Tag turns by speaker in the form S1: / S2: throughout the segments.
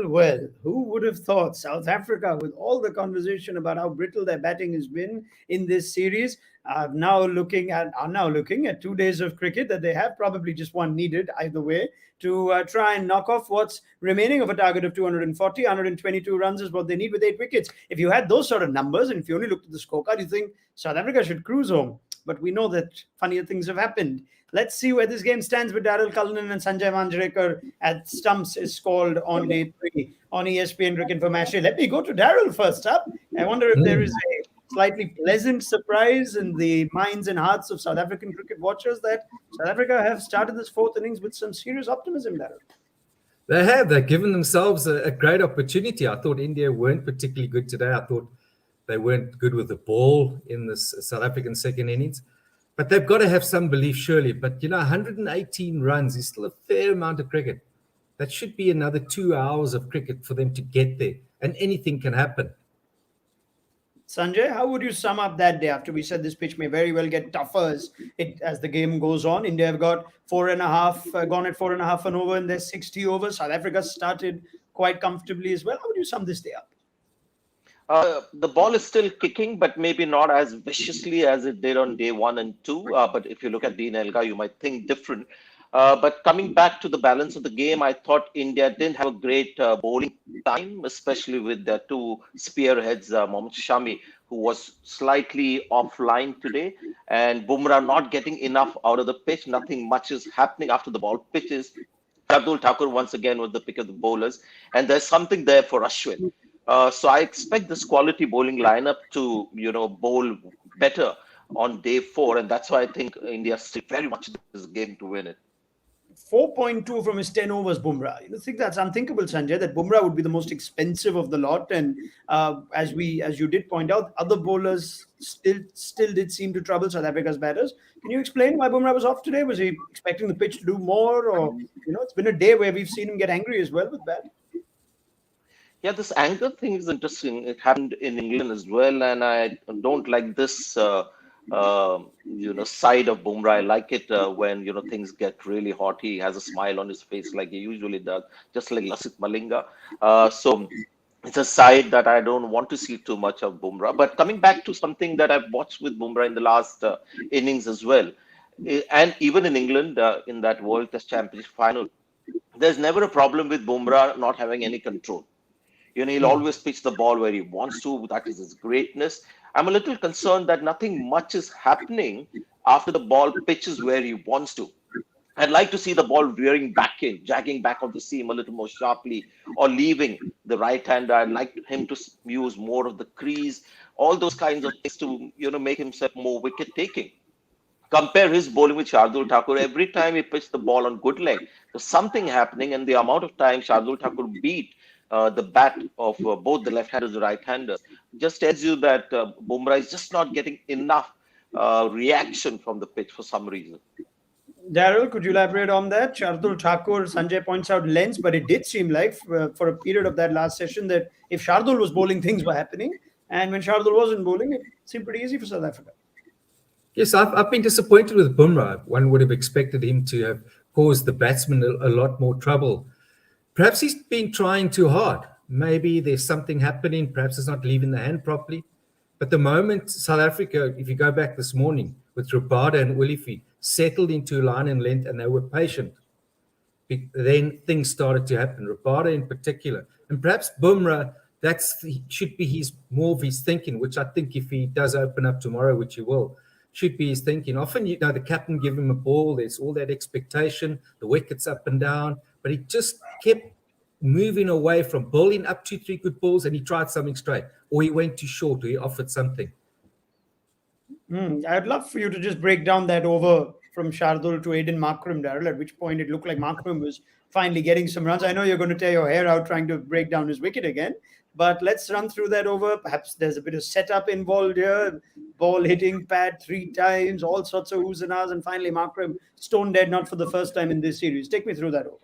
S1: Well, who would have thought South Africa, with all the conversation about how brittle their batting has been in this series, are now looking at 2 days of cricket that they have probably just one needed either way to try and knock off what's remaining of a target of 240, 122 runs is what they need with 8 wickets. If you had those sort of numbers and if you only looked at the scorecard, you think South Africa should cruise home. But we know that funnier things have happened. Let's see where this game stands with Daryll, Cullinan, and Sanjay Manjrekar at stumps is called on day 3 on ESPN Cricket for Matchday. Let me go to Daryll first up. I wonder if there is a slightly pleasant surprise in the minds and hearts of South African cricket watchers that South Africa have started this fourth innings with some serious optimism, Daryll.
S2: They have. They've given themselves a great opportunity. I thought India weren't particularly good today. I thought they weren't good with the ball in this South African second innings. But they've got to have some belief, surely. But, 118 runs is still a fair amount of cricket. That should be another 2 hours of cricket for them to get there. And anything can happen.
S1: Sanjay, how would you sum up that day after we said this pitch may very well get tougher as the game goes on? India have got gone at 4.5 and over in their 60 overs. South Africa started quite comfortably as well. How would you sum this day up?
S3: The ball is still kicking, but maybe not as viciously as it did on day 1 and 2. But if you look at Dean Elgar, you might think different. But coming back to the balance of the game, I thought India didn't have a great bowling time, especially with their two spearheads, Mohammad Shami, who was slightly offline today, and Bumrah not getting enough out of the pitch. Nothing much is happening after the ball pitches. Shardul Thakur once again was the pick of the bowlers, and there's something there for Ashwin. So I expect this quality bowling lineup to, bowl better on day 4, and that's why I think India still very much this game to win it.
S1: 4.2 from his 10 overs, Bumrah. You think that's unthinkable, Sanjay, that Bumrah would be the most expensive of the lot. And as you did point out, other bowlers still did seem to trouble South Africa's batters. Can you explain why Bumrah was off today? Was he expecting the pitch to do more? Or, it's been a day where we've seen him get angry as well with bat.
S3: Yeah, this anger thing is interesting. It happened in England as well, and I don't like this, side of Bumrah. I like it when things get really hot. He has a smile on his face like he usually does, just like Lasith Malinga. So it's a side that I don't want to see too much of Bumrah. But coming back to something that I've watched with Bumrah in the last innings as well, and even in England in that World Test Championship final, there's never a problem with Bumrah not having any control. He'll always pitch the ball where he wants to. That is his greatness. I'm a little concerned that nothing much is happening after the ball pitches where he wants to. I'd like to see the ball rearing back in, jagging back on the seam a little more sharply, or leaving the right hander. I'd like him to use more of the crease, all those kinds of things to, make himself more wicket taking. Compare his bowling with Shardul Thakur. Every time he pitched the ball on good leg, there's something happening, and the amount of time Shardul Thakur beat the bat of both the left-handers and right-handers just tells you that Bumrah is just not getting enough reaction from the pitch for some reason.
S1: Daryll, could you elaborate on that? Shardul Thakur, Sanjay points out lengths, but it did seem like for a period of that last session that if Shardul was bowling, things were happening. And when Shardul wasn't bowling, it seemed pretty easy for South Africa.
S2: Yes, I've been disappointed with Bumrah. One would have expected him to have caused the batsman a lot more trouble. Perhaps he's been trying too hard. Maybe there's something happening. Perhaps it's not leaving the hand properly. But the moment South Africa, if you go back this morning with Rabada and Willifi, settled into line and length and they were patient, then things started to happen. Rabada in particular. And perhaps Bumrah, should be more of his thinking, which I think if he does open up tomorrow, which he will, should be his thinking. Often, the captain give him a ball. There's all that expectation. The wicket's up and down. But he just kept moving away from bowling up 2-3 good balls, and he tried something straight, or he went too short, or he offered something.
S1: I'd love for you to just break down that over from Shardul to Aiden Markram, Daryll, at which point it looked like Markram was finally getting some runs. I know you're going to tear your hair out trying to break down his wicket again, but let's run through that over. Perhaps there's a bit of setup involved here, ball hitting pad 3 times, all sorts of oohs and ahs, and finally Markram stone dead, not for the first time in this series. Take me through that over.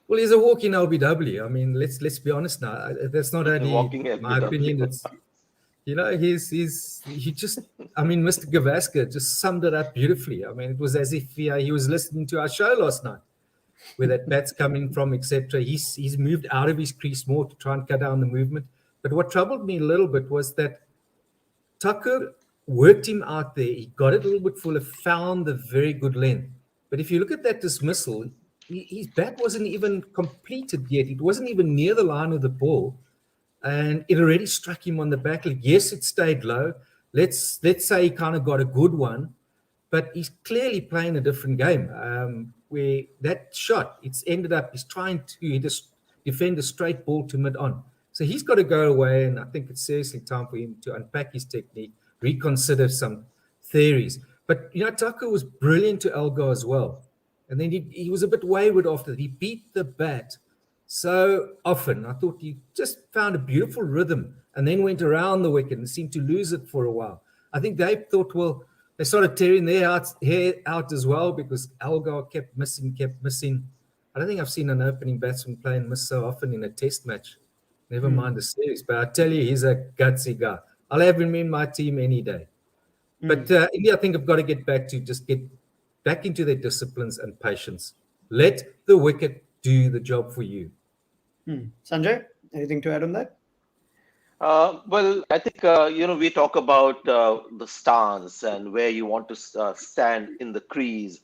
S2: Well, he's a walking LBW. I mean, let's be honest now. That's not only my opinion. It's Mr. Gavaskar just summed it up beautifully. I mean, it was as if he was listening to our show last night. where that bat's coming from, etc. He's moved out of his crease more to try and cut down the movement. But what troubled me a little bit was that Tucker worked him out there. He got it a little bit fuller, found the very good length. But if you look at that dismissal, his bat wasn't even completed yet. It wasn't even near the line of the ball, and it already struck him on the back leg. Yes, it stayed low. Let's say he kind of got a good one, but he's clearly playing a different game. Where that shot, it's ended up, he's trying to defend a straight ball to mid-on. So he's got to go away, and I think it's seriously time for him to unpack his technique, reconsider some theories. But, Tucker was brilliant to Elgar as well. And then he was a bit wayward after that. He beat the bat so often. I thought he just found a beautiful rhythm and then went around the wicket and seemed to lose it for a while. I think they thought, well, they started tearing their hair out as well because Elgar kept missing. I don't think I've seen an opening batsman play and miss so often in a test match. Never mind the series. But I tell you, he's a gutsy guy. I'll have him in my team any day. But India, I think, have got to get back to just get back into their disciplines and patience. Let the wicket do the job for you.
S1: Sanjay, anything to add on that?
S3: Well, I think, we talk about the stance and where you want to stand in the crease,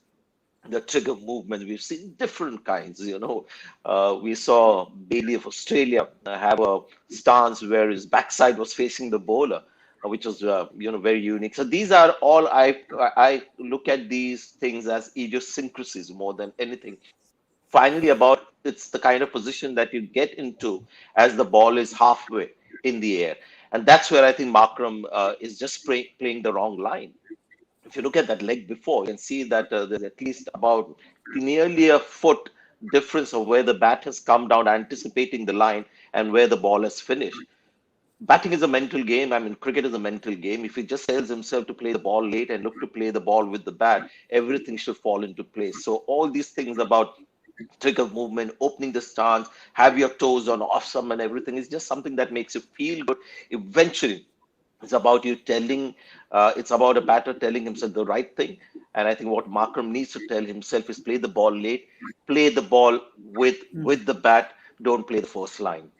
S3: the trigger movement. We've seen different kinds, We saw Bailey of Australia have a stance where his backside was facing the bowler, which was, very unique. So these are all, I look at these things as idiosyncrasies more than anything. Finally, it's the kind of position that you get into as the ball is halfway in the air. And that's where I think Markram is just playing the wrong line. If you look at that leg before, you can see that there's at least about nearly a foot difference of where the bat has come down, anticipating the line, and where the ball has finished. Batting is a mental game. I mean, cricket is a mental game. If he just tells himself to play the ball late and look to play the ball with the bat, everything should fall into place. So all these things about trigger movement, opening the stance, have your toes on off some and everything is just something that makes you feel good. Eventually, it's about it's about a batter telling himself the right thing. And I think what Markram needs to tell himself is play the ball late, play the ball with the bat, don't play the first line.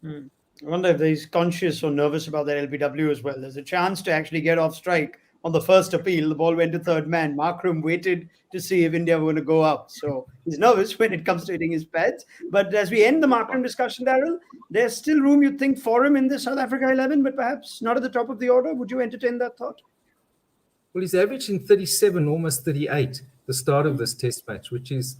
S1: I wonder if he's conscious or nervous about that LBW as well. There's a chance to actually get off strike on the first appeal. The ball went to third man. Markram waited to see if India were going to go up. So he's nervous when it comes to hitting his pads. But as we end the Markram discussion, Daryl, there's still room, you'd think, for him in the South Africa 11, but perhaps not at the top of the order. Would you entertain that thought?
S2: Well, he's averaging 37, almost 38, the start of this test match, which is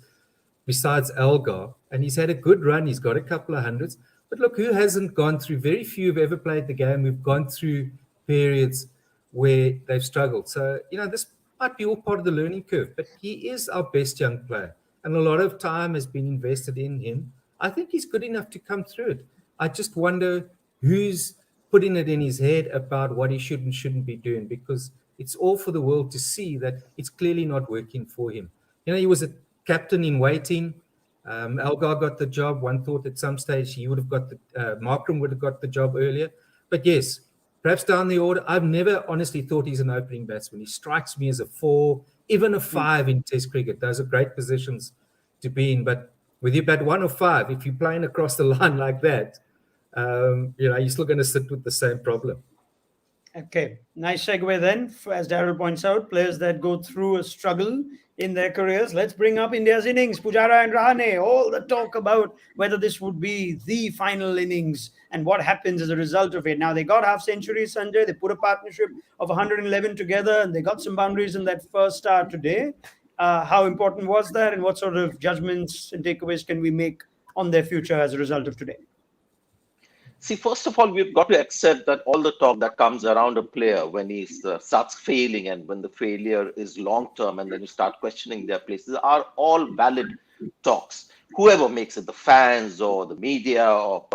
S2: besides Elgar. And he's had a good run. He's got a couple of hundreds. But look, who hasn't gone through, very few have ever played the game who've gone through periods where they've struggled. So, this might be all part of the learning curve, but he is our best young player. And a lot of time has been invested in him. I think he's good enough to come through it. I just wonder who's putting it in his head about what he should and shouldn't be doing, because it's all for the world to see that it's clearly not working for him. He was a captain in waiting. Elgar got the job. One thought at some stage he would have got Markram would have got the job earlier. But yes, perhaps down the order, I've never honestly thought he's an opening batsman. He strikes me as a 4, even a 5 in Test cricket. Those are great positions to be in. But whether you bat 1 or 5, if you're playing across the line like that, you're still going to sit with the same problem.
S1: Okay, nice segue then. As Daryl points out, players that go through a struggle in their careers. Let's bring up India's innings, Pujara and Rahane. All the talk about whether this would be the final innings and what happens as a result of it. Now, they got half centuries, Sanjay. They put a partnership of 111 together and they got some boundaries in that first start today. How important was that, and what sort of judgments and takeaways can we make on their future as a result of today?
S3: See, first of all, we've got to accept that all the talk that comes around a player when he starts failing and when the failure is long-term and then you start questioning their places are all valid talks. Whoever makes it, the fans or the media or,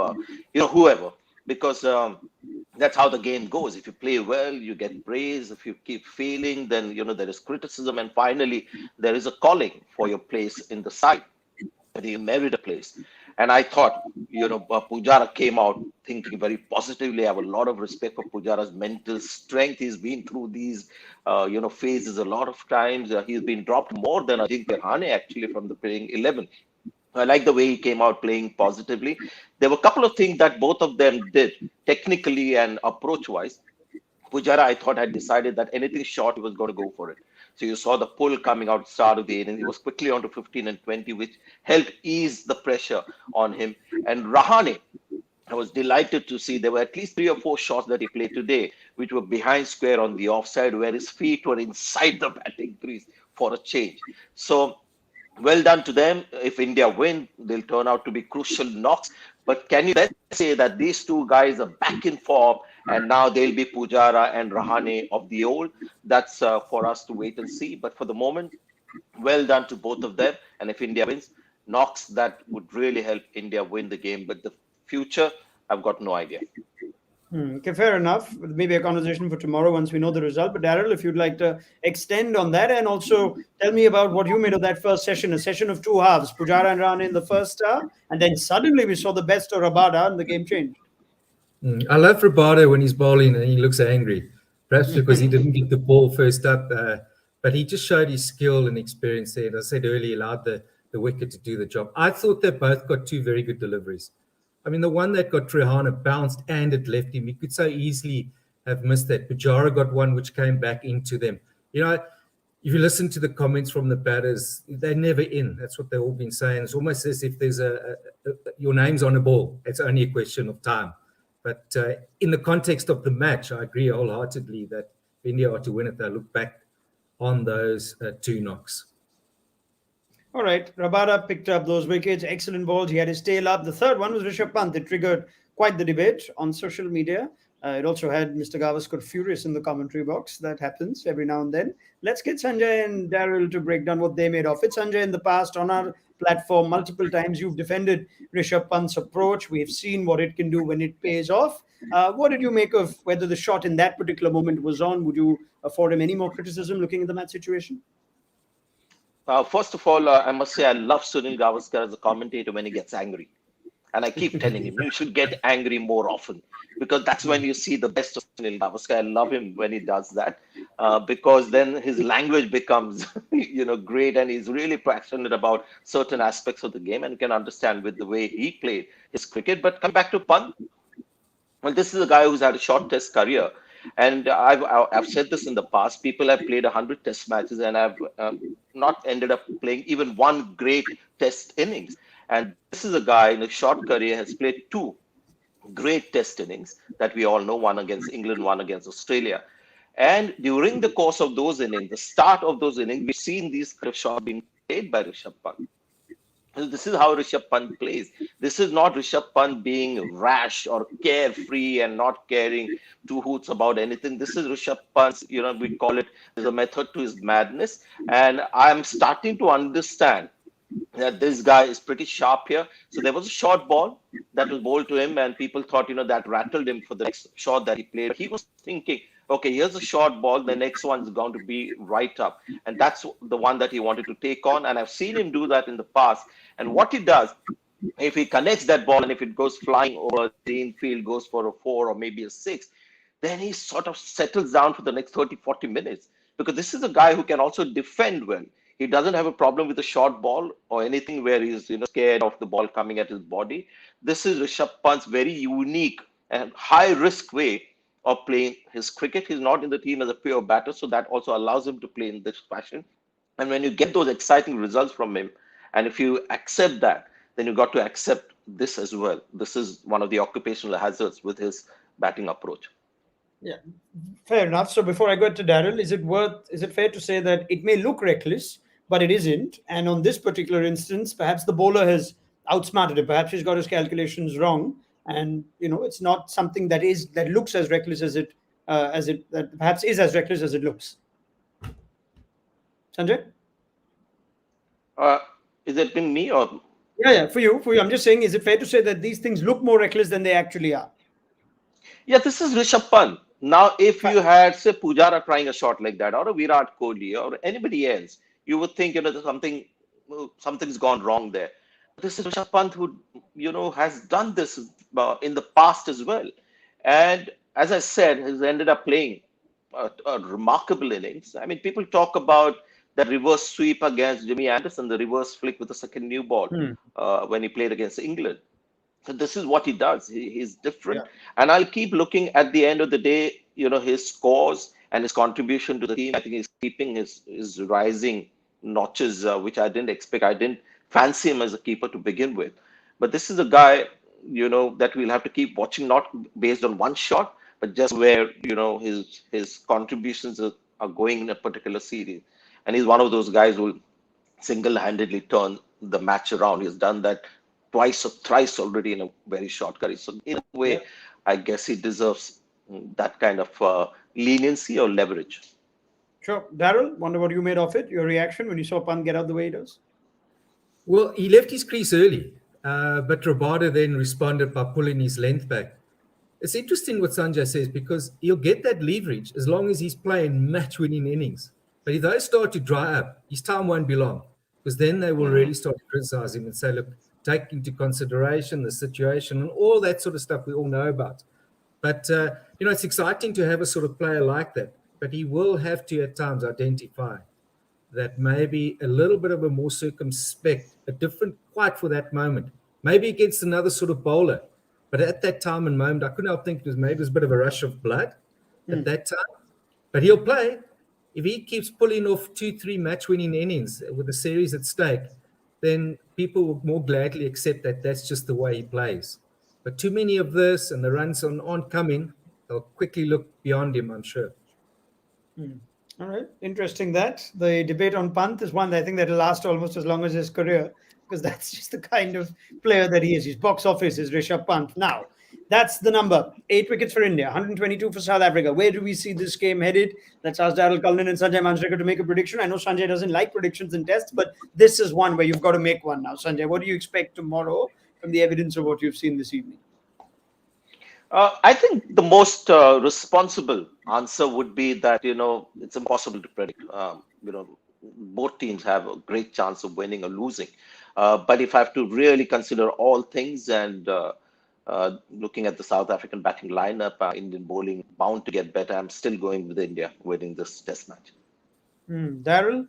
S3: whoever, because that's how the game goes. If you play well, you get praise. If you keep failing, then, there is criticism. And finally, there is a calling for your place in the side. You merit a place. And I thought, Pujara came out thinking very positively. I have a lot of respect for Pujara's mental strength. He's been through these, phases a lot of times. He's been dropped more than Ajinkya Rahane actually from the playing 11. I like the way he came out playing positively. There were a couple of things that both of them did technically and approach wise. Pujara, I thought, had decided that anything short, he was going to go for it. So you saw the pull coming out start of the inning. He was quickly on to 15 and 20, which helped ease the pressure on him. And Rahane, I was delighted to see there were at least 3 or 4 shots that he played today, which were behind square on the offside, where his feet were inside the batting crease for a change. So well done to them. If India win, they'll turn out to be crucial knocks. But can you then say that these two guys are back in form and now they'll be Pujara and Rahane of the old? That's for us to wait and see. But for the moment, well done to both of them. And if India wins, knocks that would really help India win the game. But the future, I've got no idea.
S1: Okay, fair enough. Maybe a conversation for tomorrow once we know the result. But Daryl, if you'd like to extend on that and also tell me about what you made of that first session, a session of two halves, Pujara and Rana in the first half, and then suddenly we saw the best of Rabada and the game changed.
S2: I love Rabada when he's bowling and he looks angry, perhaps because he didn't get the ball first up, but he just showed his skill and experience there. And as I said earlier, allowed the wicket to do the job. I thought they both got 2 very good deliveries. I mean, the one that got Trihana bounced and it left him. He could so easily have missed that. Pujara got one which came back into them. If you listen to the comments from the batters, they're never in. That's what they've all been saying. It's almost as if there's your name's on a ball. It's only a question of time. But in the context of the match, I agree wholeheartedly that if India are to win it, they'll look back on those 2 knocks.
S1: All right, Rabada picked up those wickets, excellent balls. He had his tail up. The third one was Rishabh Pant. It triggered quite the debate on social media. It also had Mr. Gavaskar furious in the commentary box. That happens every now and then. Let's get Sanjay and Daryl to break down what they made of it. Sanjay, in the past on our platform, multiple times you've defended Rishabh Pant's approach. We have seen what it can do when it pays off. What did you make of whether the shot in that particular moment was on? Would you afford him any more criticism looking at the match situation?
S3: First of all, I must say I love Sunil Gavaskar as a commentator when he gets angry. And I keep telling him, you should get angry more often because that's when you see the best of Sunil Gavaskar. I love him when he does that because then his language becomes, great and he's really passionate about certain aspects of the game and you can understand with the way he played his cricket. But come back to Pant. Well, this is a guy who's had a short test career. And I've said this in the past. People have played 100 test matches and have not ended up playing even one great test innings. And this is a guy in a short career has played 2 great test innings that we all know, one against England, one against Australia. And during the course of those innings, the start of those innings, we've seen these kind of shots being played by Rishabh Pant. This is how Rishabh Pant plays. This is not Rishabh Pant being rash or carefree and not caring 2 hoots about anything. This is Rishabh Pant's, we call it, there's a method to his madness. And I'm starting to understand that this guy is pretty sharp here. So there was a short ball that was bowled to him and people thought, that rattled him for the next shot that he played. He was thinking, okay, here's a short ball. The next one's going to be right up. And that's the one that he wanted to take on. And I've seen him do that in the past. And what he does, if he connects that ball and if it goes flying over the infield, goes for a 4 or maybe a 6, then he sort of settles down for the next 30, 40 minutes. Because this is a guy who can also defend well. He doesn't have a problem with a short ball or anything where he's scared of the ball coming at his body. This is Rishabh Pant's very unique and high risk way of playing his cricket. He's not in the team as a pure batter, so that also allows him to play in this fashion. And when you get those exciting results from him, and if you accept that, then you've got to accept this as well. This is one of the occupational hazards with his batting approach.
S1: Yeah, fair enough. So before I go to Daryl, is it fair to say that it may look reckless, but it isn't? And on this particular instance, perhaps the bowler has outsmarted him. Perhaps he's got his calculations wrong, and it's not something that looks as reckless as it that perhaps is as reckless as it looks. Sanjay?
S3: Is it been me or?
S1: Yeah, for you. I'm just saying, is it fair to say that these things look more reckless than they actually are?
S3: Yeah, this is Rishabh Pant. Now, if you had, say, Pujara trying a shot like that, or a Virat Kohli, or anybody else, you would think, something's gone wrong there. This is Rishabh Pant who, has done this in the past as well. And as I said, has ended up playing a remarkable innings. I mean, people talk about that reverse sweep against Jimmy Anderson, the reverse flick with the second new ball
S1: Hmm.
S3: when he played against England. So this is what he does. He's different.
S1: Yeah.
S3: And I'll keep looking at the end of the day, his scores and his contribution to the team. I think he's keeping his rising notches, which I didn't expect. I didn't fancy him as a keeper to begin with. But this is a guy, that we'll have to keep watching, not based on one shot, but just where, his contributions are going in a particular series. And he's one of those guys who will single-handedly turn the match around. He's done that twice or thrice already in a very short career. So in a way,
S1: Yeah.
S3: I guess he deserves that kind of leniency or leverage.
S1: Sure. Daryl, wonder what you made of it. Your reaction when you saw Pant get out the way he does.
S2: Well, he left his crease early, but Rabada then responded by pulling his length back. It's interesting what Sanjay says because he'll get that leverage as long as he's playing match-winning innings. But if those start to dry up, his time won't be long because then they will really start to criticize him and say, look, take into consideration the situation and all that sort of stuff we all know about. But, it's exciting to have a sort of player like that. But he will have to at times identify that maybe a little bit of a more circumspect, a different quite for that moment, maybe against another sort of bowler. But at that time and moment, I couldn't help think it was a bit of a rush of blood at that time. But he'll play. If he keeps pulling off 2-3 match-winning innings with the series at stake, then people will more gladly accept that that's just the way he plays. But too many of this and the runs aren't coming, they'll quickly look beyond him, I'm sure.
S1: All right. Interesting that. The debate on Pant is one that I think that will last almost as long as his career because that's just the kind of player that he is. His box office is Rishabh Pant. Now, that's the number. 8 wickets for India, 122 for South Africa. Where do we see this game headed? Let's ask Daryll, Cullinan and Sanjay Manjrekar to make a prediction. I know Sanjay doesn't like predictions in tests, but this is one where you've got to make one now. Sanjay, what do you expect tomorrow from the evidence of what you've seen this evening?
S3: I think the most responsible answer would be that, it's impossible to predict. Both teams have a great chance of winning or losing. But if I have to really consider all things and looking at the South African batting lineup, Indian bowling bound to get better, I'm still going with India winning this test match.
S1: Daryl?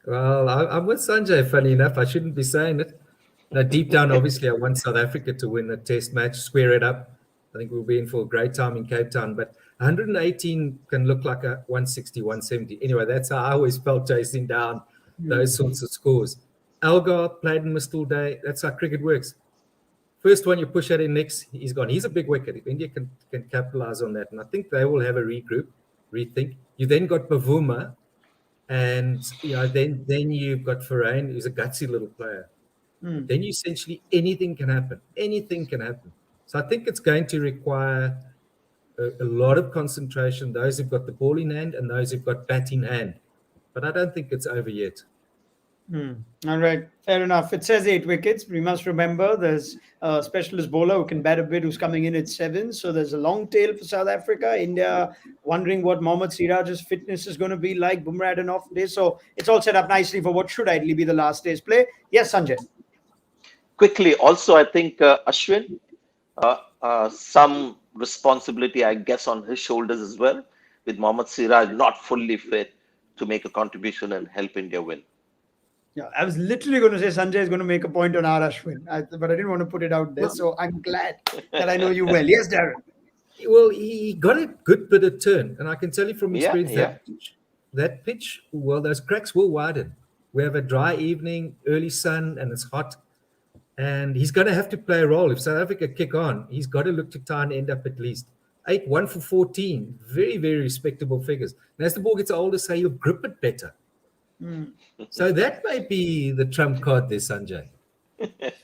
S2: Well, I'm with Sanjay, funny enough. I shouldn't be saying it. Now, deep down, obviously, I want South Africa to win a test match, square it up. I think we'll be in for a great time in Cape Town. But 118 can look like a 160, 170. Anyway, that's how I always felt chasing down those sorts of scores. Algar played and missed all day. That's how cricket works. First one you push at him next, he's gone. He's a big wicket. If India can capitalize on that, and I think they will have a regroup, rethink. You then got Bavuma, and then you've got Farane, who's a gutsy little player. Then you essentially anything can happen. Anything can happen. So I think it's going to require a lot of concentration. Those who've got the ball in hand and those who've got bat in hand. But I don't think it's over yet.
S1: All right, fair enough. It says 8 wickets. We must remember there's a specialist bowler who can bat a bit, who's coming in at 7. So there's a long tail for South Africa. India wondering what Mohammad Siraj's fitness is going to be like. Bumrah had an off day. So it's all set up nicely for what should ideally be the last day's play. Yes, Sanjay.
S3: Quickly, also, I think Ashwin, some responsibility, I guess, on his shoulders as well, with Mohammad Siraj not fully fit to make a contribution and help India win.
S1: Yeah, I was literally going to say Sanjay is going to make a point on R. Ashwin, but I didn't want to put it out there. So I'm glad that I know you well. Yes, Daryl.
S2: Well, he got a good bit of turn. And I can tell you from experience that pitch, well, those cracks will widen. We have a dry evening, early sun, and it's hot. And he's going to have to play a role. If South Africa kick on, he's got to look to try and end up at least 8, 1 for 14. Very, very respectable figures. And as the ball gets older, say he'll grip it better. So that may be the trump card there, Sanjay.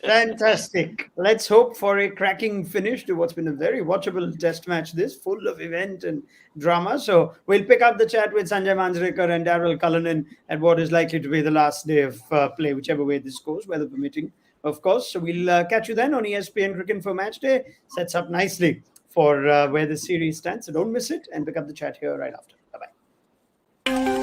S1: Fantastic. Let's hope for a cracking finish to what's been a very watchable test match, this full of event and drama. So we'll pick up the chat with Sanjay Manjrekar and Daryll Cullinan at what is likely to be the last day of play, whichever way this goes, weather permitting, of course. So we'll catch you then on ESPN Cricket for Matchday. Sets up nicely for where the series stands. So don't miss it and pick up the chat here right after. Bye-bye.